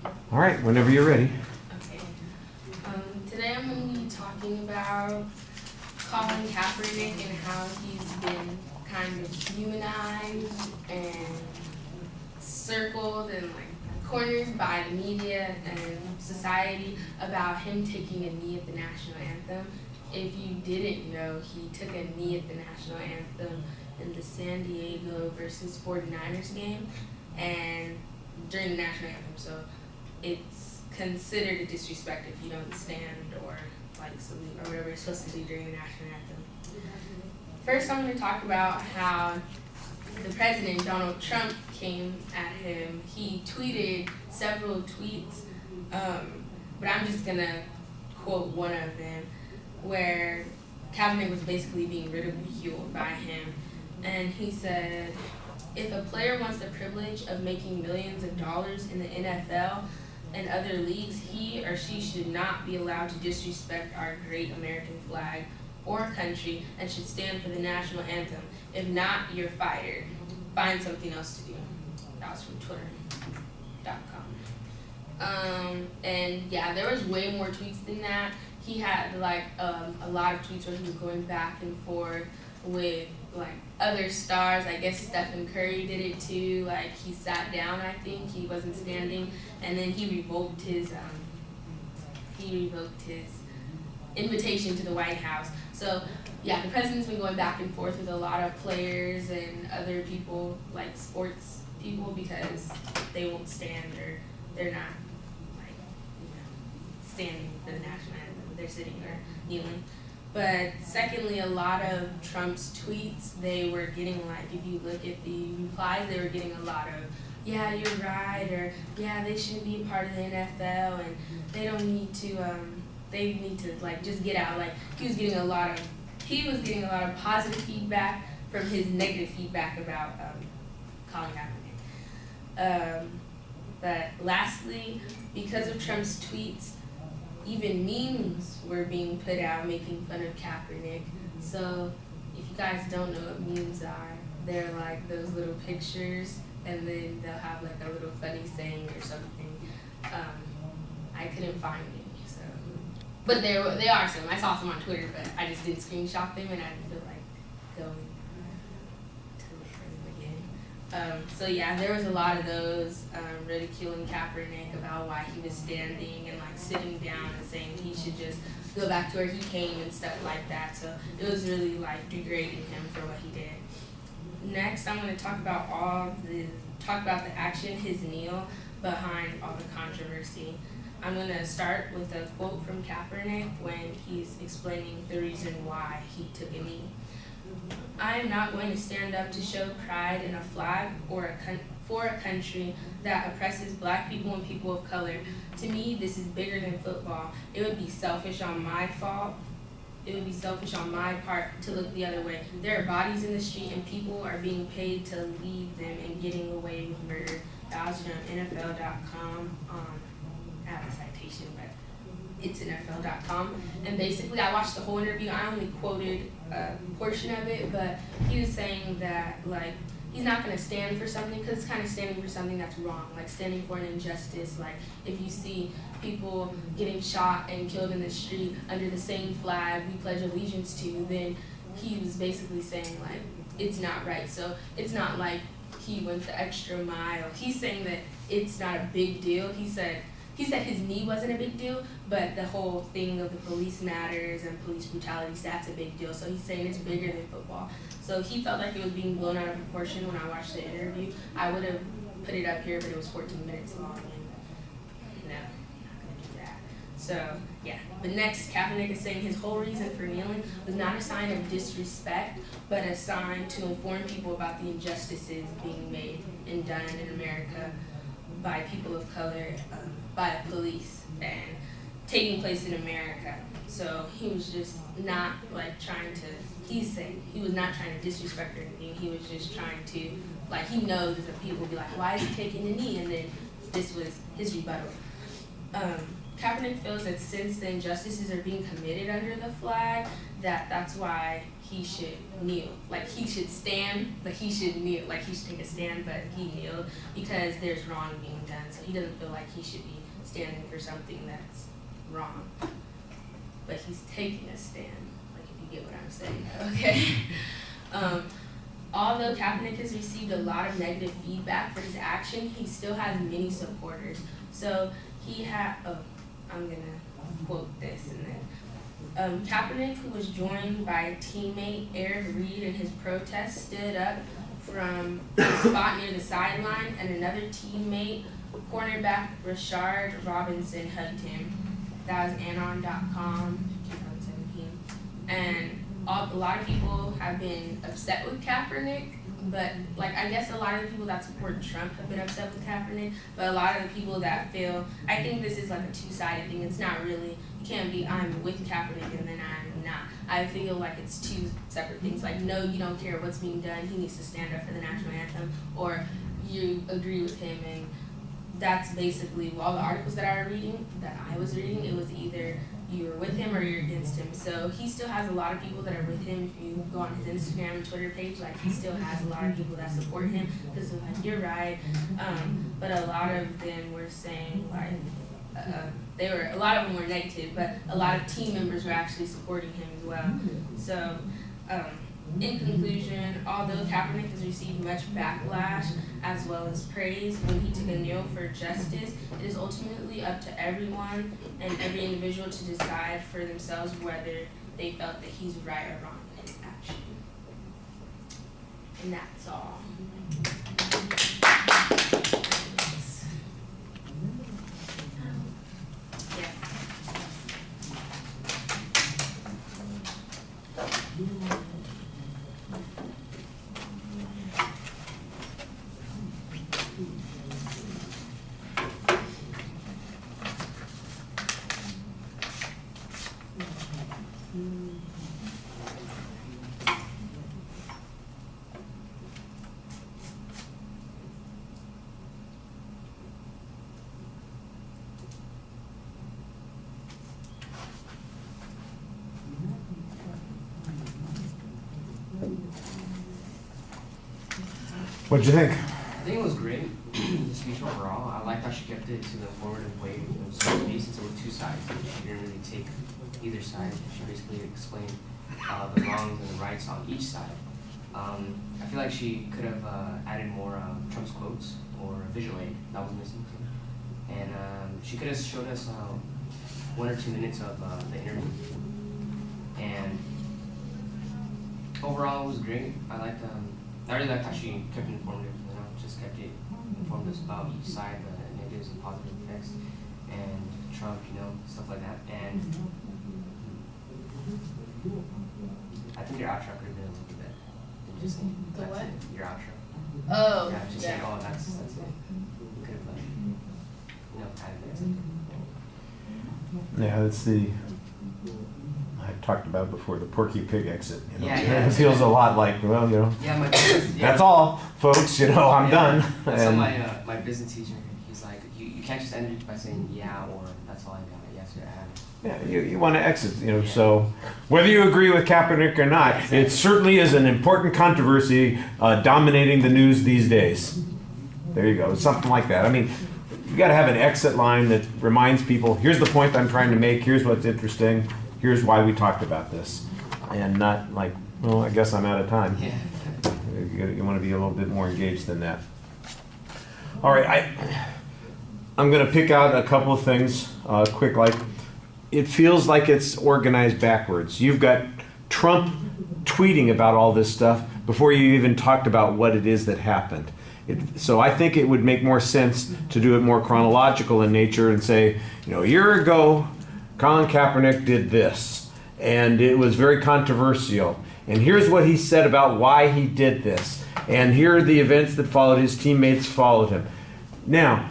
All right, whenever you're ready. Okay. Today I'm going to be talking about Colin Kaepernick and how he's been kind of humanized and circled and cornered by the media and society about him taking a knee at the national anthem. If you didn't know, he took a knee at the national anthem in the San Diego versus 49ers game and during the national anthem. So it's considered a disrespect if you don't stand or salute or whatever you're supposed to do during the national anthem. First, I'm going to talk about how the president, Donald Trump, came at him. He tweeted several tweets, but I'm just going to quote one of them where Kaepernick was basically being ridiculed by him. And he said, if a player wants the privilege of making millions of dollars in the NFL and other leagues, he or she should not be allowed to disrespect our great American flag or country and should stand for the national anthem. If not, you're fired. Find something else to do. That was from Twitter.com. And yeah, there was way more tweets than that. He had a lot of tweets where he was going back and forth with other stars. I guess Stephen Curry did it too. He sat down, I think he wasn't standing, and then he revoked his invitation to the White House. So yeah, the president's been going back and forth with a lot of players and other people, sports people, because they won't stand or they're not standing for the national anthem. They're sitting or kneeling. But secondly, a lot of Trump's tweets, they were getting if you look at the replies, they were getting a lot of, yeah, you're right, or yeah, they shouldn't be a part of the NFL, and they don't need to, they need to just get out. He was getting a lot of positive feedback from his negative feedback about Colin Kaepernick. But lastly, because of Trump's tweets, even memes were being put out making fun of Kaepernick. So if you guys don't know what memes are, they're those little pictures, and then they'll have a little funny saying or something. I couldn't find any, so. But they are some. I saw some on Twitter, but I just didn't screenshot them, and I didn't feel like going to look for them again. So yeah, there was a lot of those ridiculing Kaepernick about why he was standing and sitting down and saying he should just go back to where he came and stuff like that. So it was really degrading him for what he did. Next, I'm going to talk about the action, his kneel, behind all the controversy. I'm going to start with a quote from Kaepernick when he's explaining the reason why he took a knee. I am not going to stand up to show pride in a flag or for a country that oppresses black people and people of color. To me, this is bigger than football. It would be selfish on my part to look the other way. There are bodies in the street and people are being paid to leave them and getting away with murder. That was from NFL.com. I have a citation, but it's NFL.com. And basically, I watched the whole interview. I only quoted a portion of it, but he was saying that he's not going to stand for something because it's kind of standing for something that's wrong, standing for an injustice. If you see people getting shot and killed in the street under the same flag we pledge allegiance to, then he was basically saying it's not right. So it's not he went the extra mile. He's saying that it's not a big deal. He said his knee wasn't a big deal, but the whole thing of the police matters and police brutalities, that's a big deal. So he's saying it's bigger than football. So he felt like it was being blown out of proportion when I watched the interview. I would have put it up here, but it was 14 minutes long, and no, I'm not going to do that. So yeah, but next, Kaepernick is saying his whole reason for kneeling was not a sign of disrespect, but a sign to inform people about the injustices being made and done in America by people of color, by police, and taking place in America. So he was just not he's saying he was not trying to disrespect or anything. He was just trying to, he knows that people will be why is he taking the knee? And then this was his rebuttal. Kaepernick feels that since the injustices are being committed under the flag, that's why he should kneel. Like, he should stand, but he should kneel. Like, he should take a stand, but he kneeled because there's wrong being done. So he doesn't feel like he should be standing for something that's wrong. But he's taking a stand, like, if you get what I'm saying, okay? Although Kaepernick has received a lot of negative feedback for his action, he still has many supporters. So he had, I'm gonna quote this and then. Kaepernick, who was joined by teammate Eric Reed in his protest, stood up from the spot near the sideline, and another teammate, cornerback Rashard Robinson, hugged him. That was anon.com, 2017. And a lot of people have been upset with Kaepernick, but like, I guess a lot of the people that support Trump have been upset with Kaepernick, but a lot of the people that feel, I think this is like a two-sided thing. It's not really, you can't be, I'm with Kaepernick and then I'm not. I feel like it's two separate things. Like, no, you don't care what's being done, he needs to stand up for the national anthem, or you agree with him. And that's basically all the articles that I was reading, it was either you were with him or you're against him. So he still has a lot of people that are with him. If you go on his Instagram and Twitter page, like, he still has a lot of people that support him because they're like, you're right. But a lot of them were saying, like, a lot of them were negative, but a lot of team members were actually supporting him as well. So in conclusion, although Kaepernick has received much backlash as well as praise when he took a kneel for justice, it is ultimately up to everyone and every individual to decide for themselves whether they felt that he's right or wrong in his action. And that's all. What'd you think? I think it was great, the speech overall. I like how she kept it to the informative way it was supposed to be, since it were two sides. She didn't really take either side. She basically explained the wrongs and the rights on each side. I feel like she could have added more Trump's quotes or visual aid that was missing. And she could have showed us 1 or 2 minutes of the interview. And overall, it was great. I really liked how she kept it informative, just kept it informed us about each side, the negatives and positive effects, and Trump, stuff like that. And I think your outro could have been a little bit better than just saying The what? Your outro. Oh, yeah. Just saying, oh, that's it. You could have, added that. Yeah, it's I talked about before, the Porky Pig exit. Yeah. It feels a lot like, well, Yeah, that's all, folks, I'm done. So my business teacher, he's like, you can't just end it by saying yeah or that's all I got. You have to add. Yeah, you want to exit, so whether you agree with Kaepernick or not, it certainly is an important controversy dominating the news these days. There you go, something like that. I mean, you got to have an exit line that reminds people, here's the point I'm trying to make, here's what's interesting, here's why we talked about this. And not like, well, I guess I'm out of time. Yeah. You want to be a little bit more engaged than that. All right, I'm going to pick out a couple of things quick. Like, it feels like it's organized backwards. You've got Trump tweeting about all this stuff before you even talked about what it is that happened. So I think it would make more sense to do it more chronological in nature and say, a year ago, Colin Kaepernick did this, and it was very controversial. And here's what he said about why he did this. And here are the events that followed. His teammates followed him. Now,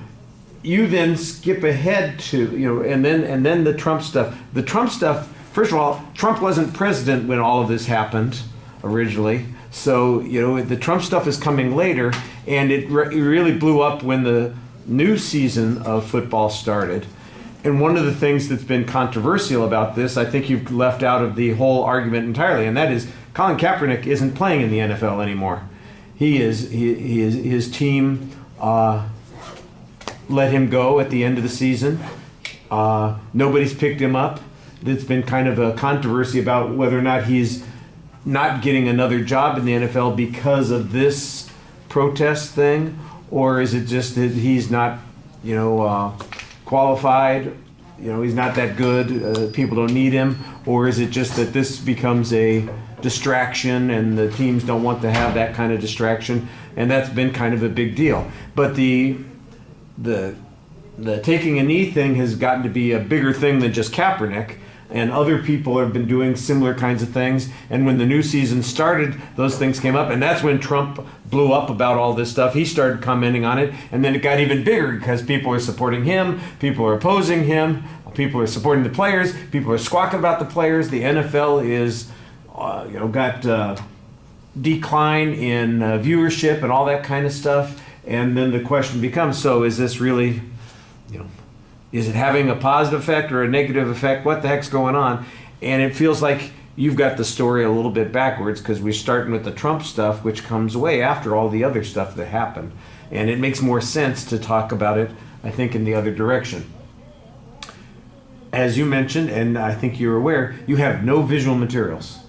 you then skip ahead to, and then the Trump stuff. The Trump stuff, first of all, Trump wasn't president when all of this happened originally. So, the Trump stuff is coming later, and it really blew up when the new season of football started. And one of the things that's been controversial about this, I think you've left out of the whole argument entirely, and that is Colin Kaepernick isn't playing in the NFL anymore. His team let him go at the end of the season. Nobody's picked him up. There's been kind of a controversy about whether or not he's not getting another job in the NFL because of this protest thing, or is it just that he's not, qualified, he's not that good, people don't need him, or is it just that this becomes a distraction and the teams don't want to have that kind of distraction, and that's been kind of a big deal. But the taking a knee thing has gotten to be a bigger thing than just Kaepernick, and other people have been doing similar kinds of things. And when the new season started, those things came up, and that's when Trump blew up about all this stuff. He started commenting on it, and then it got even bigger because people are supporting him, people are opposing him, people are supporting the players, people are squawking about the players. The NFL is, got decline in viewership and all that kind of stuff. And then the question becomes, so is this really, is it having a positive effect or a negative effect? What the heck's going on? And it feels like you've got the story a little bit backwards because we're starting with the Trump stuff, which comes way after all the other stuff that happened. And it makes more sense to talk about it, I think, in the other direction. As you mentioned, and I think you're aware, you have no visual materials.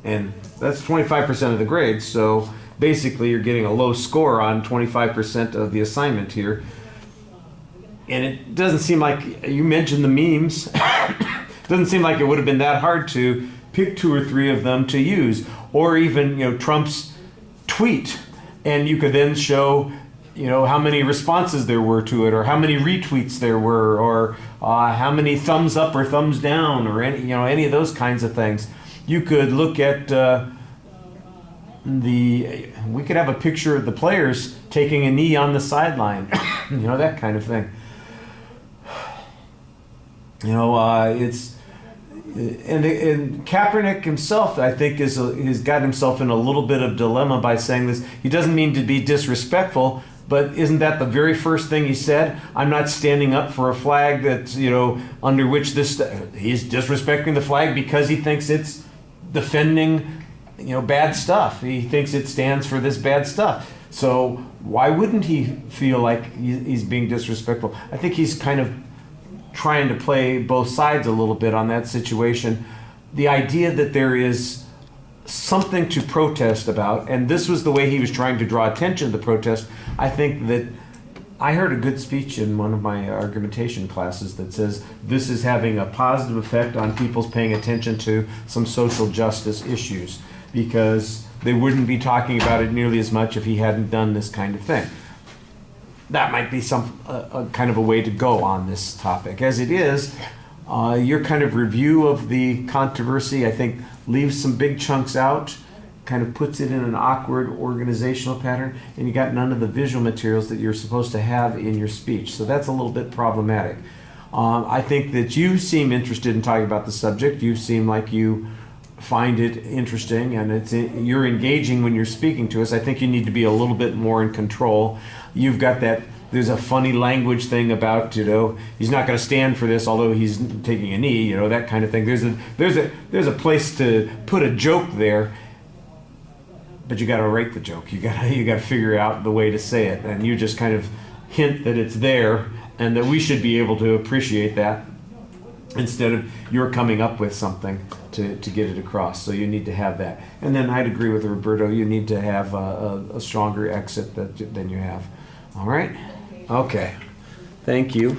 And that's 25% of the grade, so basically you're getting a low score on 25% of the assignment here. And it doesn't seem like, you mentioned the memes, doesn't seem like it would have been that hard to pick 2 or 3 of them to use, or even Trump's tweet, and you could then show how many responses there were to it, or how many retweets there were, or how many thumbs up or thumbs down, or any of those kinds of things. You could look at we could have a picture of the players taking a knee on the sideline, that kind of thing. It's and Kaepernick himself, I think, has got himself in a little bit of dilemma by saying this. He doesn't mean to be disrespectful, but isn't that the very first thing he said? I'm not standing up for a flag that's under which this. He's disrespecting the flag because he thinks it's defending bad stuff. He thinks it stands for this bad stuff. So why wouldn't he feel like he's being disrespectful? I think he's kind of trying to play both sides a little bit on that situation. The idea that there is something to protest about, and this was the way he was trying to draw attention to the protest. I think that I heard a good speech in one of my argumentation classes that says this is having a positive effect on people's paying attention to some social justice issues, because they wouldn't be talking about it nearly as much if he hadn't done this kind of thing. That might be some kind of a way to go on this topic. As it is, your kind of review of the controversy, I think, leaves some big chunks out, kind of puts it in an awkward organizational pattern, and you got none of the visual materials that you're supposed to have in your speech. So that's a little bit problematic. I think that you seem interested in talking about the subject. You seem like you find it interesting, and you're engaging when you're speaking to us. I think you need to be a little bit more in control. You've got that, there's a funny language thing about, he's not going to stand for this, although he's taking a knee, that kind of thing. There's a place to put a joke there, but you got to write the joke. You got to figure out the way to say it, and you just kind of hint that it's there and that we should be able to appreciate that, instead of you're coming up with something to get it across. So you need to have that. And then I'd agree with Roberto, you need to have a stronger exit than you have. All right? Okay. Thank you.